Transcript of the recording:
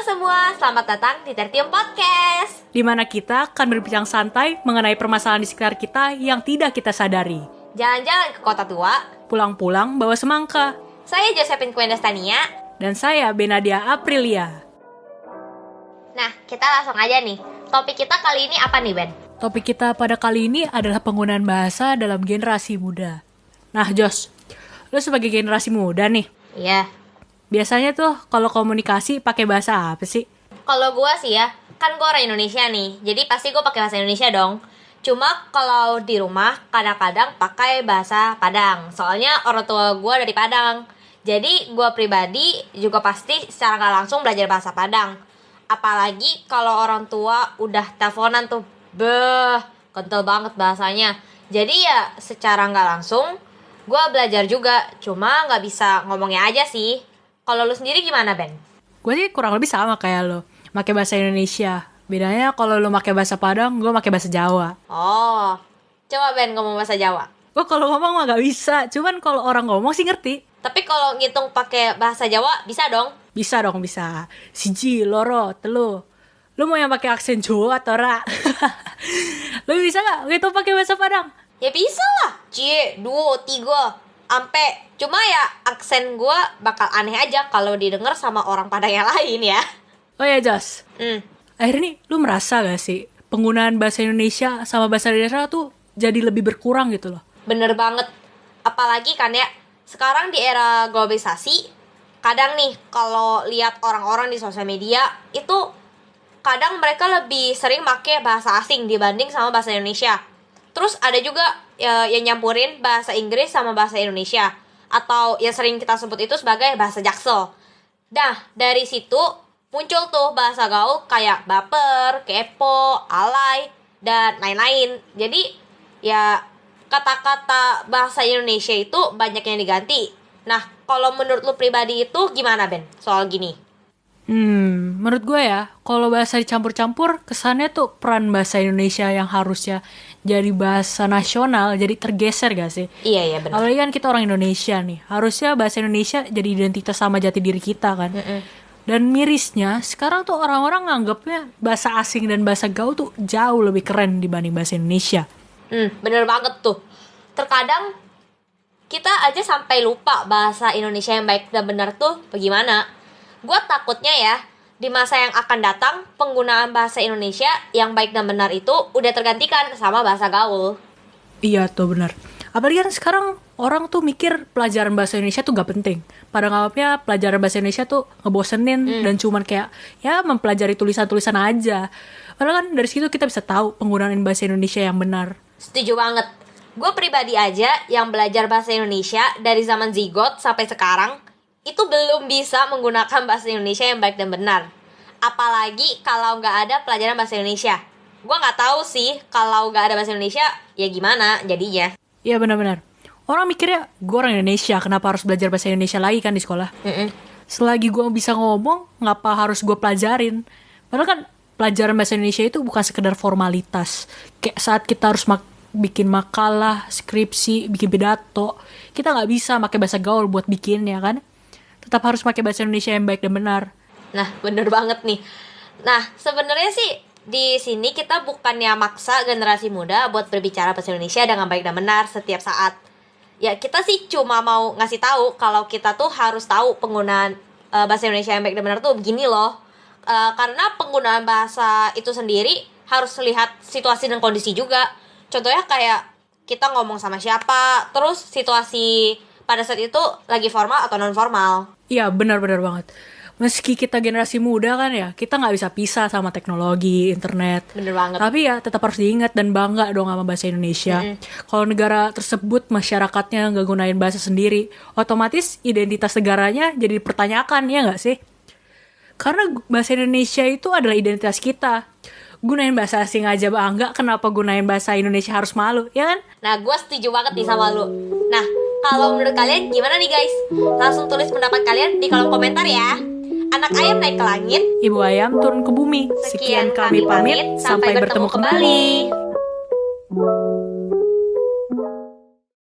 semua, selamat datang di Tertium Podcast, di mana kita akan berbincang santai mengenai permasalahan di sekitar kita yang tidak kita sadari. Jalan-jalan ke kota tua, pulang-pulang bawa semangka. Saya Josephine Kwendastania. Dan saya Benadia Aprilia. Nah, kita langsung aja nih. Topik kita kali ini apa nih, Ben? Topik kita pada kali ini adalah penggunaan bahasa dalam generasi muda. Nah, Jos, lu sebagai generasi muda nih. Iya. Biasanya tuh kalau komunikasi pakai bahasa apa sih? Kalau gue sih ya, kan gue orang Indonesia nih, jadi pasti gue pakai bahasa Indonesia dong. Cuma kalau di rumah kadang-kadang pakai bahasa Padang. Soalnya orang tua gue dari Padang. Jadi gue pribadi juga pasti secara gak langsung belajar bahasa Padang. Apalagi kalau orang tua udah teleponan tuh, kental banget bahasanya. Jadi ya secara gak langsung gue belajar juga, cuma gak bisa ngomongnya aja sih. Kalau lu sendiri gimana, Ben? Gue sih kurang lebih sama kayak lo, pakai bahasa Indonesia. Bedanya kalau lu pakai bahasa Padang, gue pakai bahasa Jawa. Oh, coba Ben ngomong bahasa Jawa. Gue kalau ngomong mah gak bisa, cuman kalau orang ngomong sih ngerti. Tapi kalau ngitung pakai bahasa Jawa bisa dong? Bisa dong, bisa. Siji, loro, telu. Lu mau yang pakai aksen Jawa atau ra? Lu bisa gak ngitung pakai bahasa Padang? Ya bisa lah. Cie, 2, 3, ampe. Cuma ya aksen gue bakal aneh aja kalau didengar sama orang Padang yang lain ya. Oh ya, Jos. Akhirnya nih, lu merasa gak sih penggunaan bahasa Indonesia sama bahasa daerah tuh jadi lebih berkurang gitu loh? Bener banget. Apalagi kan ya, sekarang di era globalisasi, kadang nih kalau lihat orang-orang di sosial media, itu kadang mereka lebih sering pakai bahasa asing dibanding sama bahasa Indonesia. Terus ada juga yang nyampurin bahasa Inggris sama bahasa Indonesia, atau yang sering kita sebut itu sebagai bahasa Jaksel. Nah, dari situ muncul tuh bahasa gaul kayak baper, kepo, alay, dan lain-lain. Jadi ya kata-kata bahasa Indonesia itu banyak yang diganti. Nah, kalau menurut lu pribadi itu gimana, Ben? Soal gini. Menurut gue ya, kalau bahasa dicampur-campur, kesannya tuh peran bahasa Indonesia yang harusnya jadi bahasa nasional jadi tergeser gak sih? Iya benar. Apalagi kan kita orang Indonesia nih, harusnya bahasa Indonesia jadi identitas sama jati diri kita kan. Dan mirisnya, sekarang tuh orang-orang nganggapnya bahasa asing dan bahasa gaul tuh jauh lebih keren dibanding bahasa Indonesia. Bener banget tuh. Terkadang kita aja sampai lupa bahasa Indonesia yang baik dan benar tuh bagaimana. Gue takutnya ya, di masa yang akan datang, penggunaan bahasa Indonesia yang baik dan benar itu udah tergantikan sama bahasa gaul. Iya tuh benar. Apalagi kan sekarang orang tuh mikir pelajaran bahasa Indonesia tuh gak penting. Pada nganggapnya pelajaran bahasa Indonesia tuh ngebosenin dan cuman kayak ya mempelajari tulisan-tulisan aja. Padahal kan dari situ kita bisa tahu penggunaan bahasa Indonesia yang benar. Setuju banget. Gue pribadi aja yang belajar bahasa Indonesia dari zaman zigot sampai sekarang, itu belum bisa menggunakan bahasa Indonesia yang baik dan benar. Apalagi kalau nggak ada pelajaran bahasa Indonesia. Gue nggak tahu sih kalau nggak ada bahasa Indonesia ya gimana jadinya. Iya benar-benar. Orang mikirnya gue orang Indonesia, kenapa harus belajar bahasa Indonesia lagi kan di sekolah? Selagi gue bisa ngomong, ngapa harus gue pelajarin? Padahal kan pelajaran bahasa Indonesia itu bukan sekedar formalitas. Kayak saat kita harus bikin makalah, skripsi, bikin pidato, kita nggak bisa pakai bahasa gaul buat bikinnya kan? Tetap harus pakai bahasa Indonesia yang baik dan benar. Nah, bener banget nih. Nah, sebenarnya sih di sini kita bukannya maksa generasi muda buat berbicara bahasa Indonesia dengan baik dan benar setiap saat. Ya, kita sih cuma mau ngasih tahu kalau kita tuh harus tahu penggunaan bahasa Indonesia yang baik dan benar tuh begini loh. Karena penggunaan bahasa itu sendiri harus lihat situasi dan kondisi juga. Contohnya kayak kita ngomong sama siapa, terus situasi pada saat itu lagi formal atau non formal. Iya benar-benar banget. Meski kita generasi muda kan ya, kita nggak bisa pisah sama teknologi, internet. Bener banget. Tapi ya tetap harus diingat dan bangga dong sama bahasa Indonesia. Kalau negara tersebut masyarakatnya nggak gunain bahasa sendiri, otomatis identitas negaranya jadi dipertanyakan, ya nggak sih? Karena bahasa Indonesia itu adalah identitas kita. Gunain bahasa asing aja bangga, kenapa gunain bahasa Indonesia harus malu, ya kan? Nah, gue setuju banget nih sama lu. Nah, kalau menurut kalian gimana nih guys? Langsung tulis pendapat kalian di kolom komentar ya. Anak ayam naik ke langit, ibu ayam turun ke bumi. Sekian kami pamit, sampai bertemu kembali.